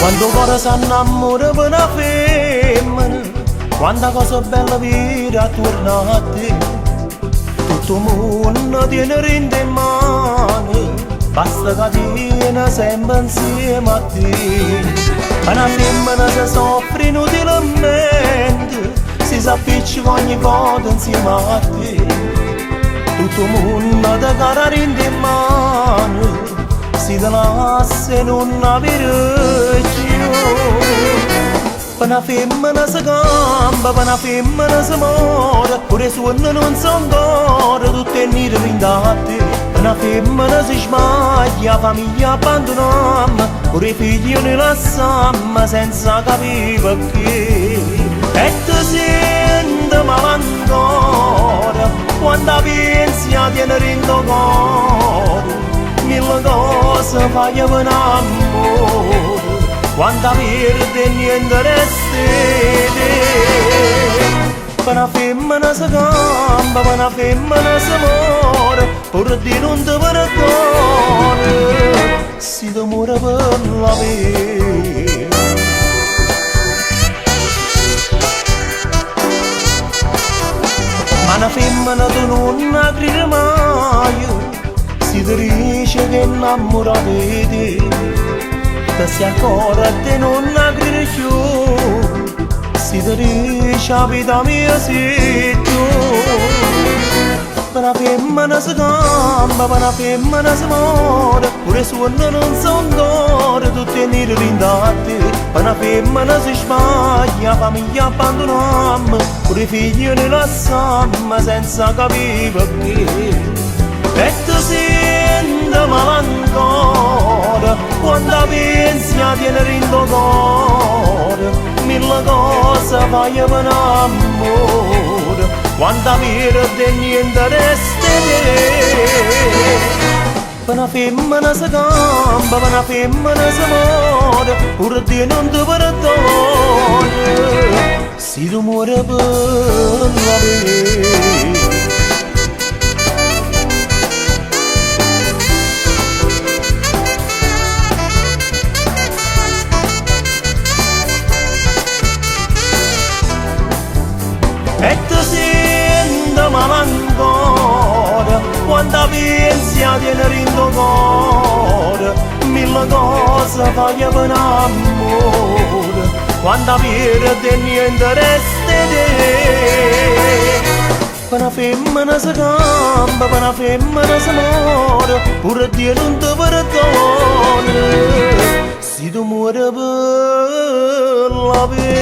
Quando cuore s'annamora per una femmina, quanta cosa bella vira attorno a te. Tutto il mondo tiene rinde in mano, basta che tiene sempre insieme a te. Una femmina si soffre inutilmente, si s'appiccica ogni volta insieme a te. Tutto il mondo ti cara rinde in mano, si te lascia e non avere più. Per una femmina si campa, per una femmina si muore, pure i suoni non sono d'oro, tutte è nero a te. Per una femmina si sbaglia, la famiglia abbandoniamo, pure i figli ne lasciamo senza capire perché. E ti senti male ancora, quando pensi a tenere in tuo cuore, mille cose fai per amore, quando perde niente resta te. Per una femmina si campa, per una femmina si muore, pur di non ti perdona, si ti muore per la vera. Ma una femmina tu non aprire mai, si ti dice che è innamorata di te, che si ancora te non aprire più, si ti dice la vita mia sei tu. Per una femmina si campa, per una femmina si muore, pure i suoni non sono d'oro, tutti è nero a te. Per una femmina si sbaglia, la famiglia abbandoniamo, pure i figli ne lasciamo senza capire perché. E ti senti male ancora, quando pensi a tenere in tuo cuore, mille cose fai per amore, quando perde niente resta te. Per una femmina si campa, per una femmina si muore, pure Dio non ti perdona, si tu muore per la vera. E ti senti male ancora, quando pensi a tenere in tuo cuore, mille cose fai per amore, quando perde niente resta te. Per una femmina si campa, per una femmina si muore, pure Dio non ti perdona, si tu muore per la vera.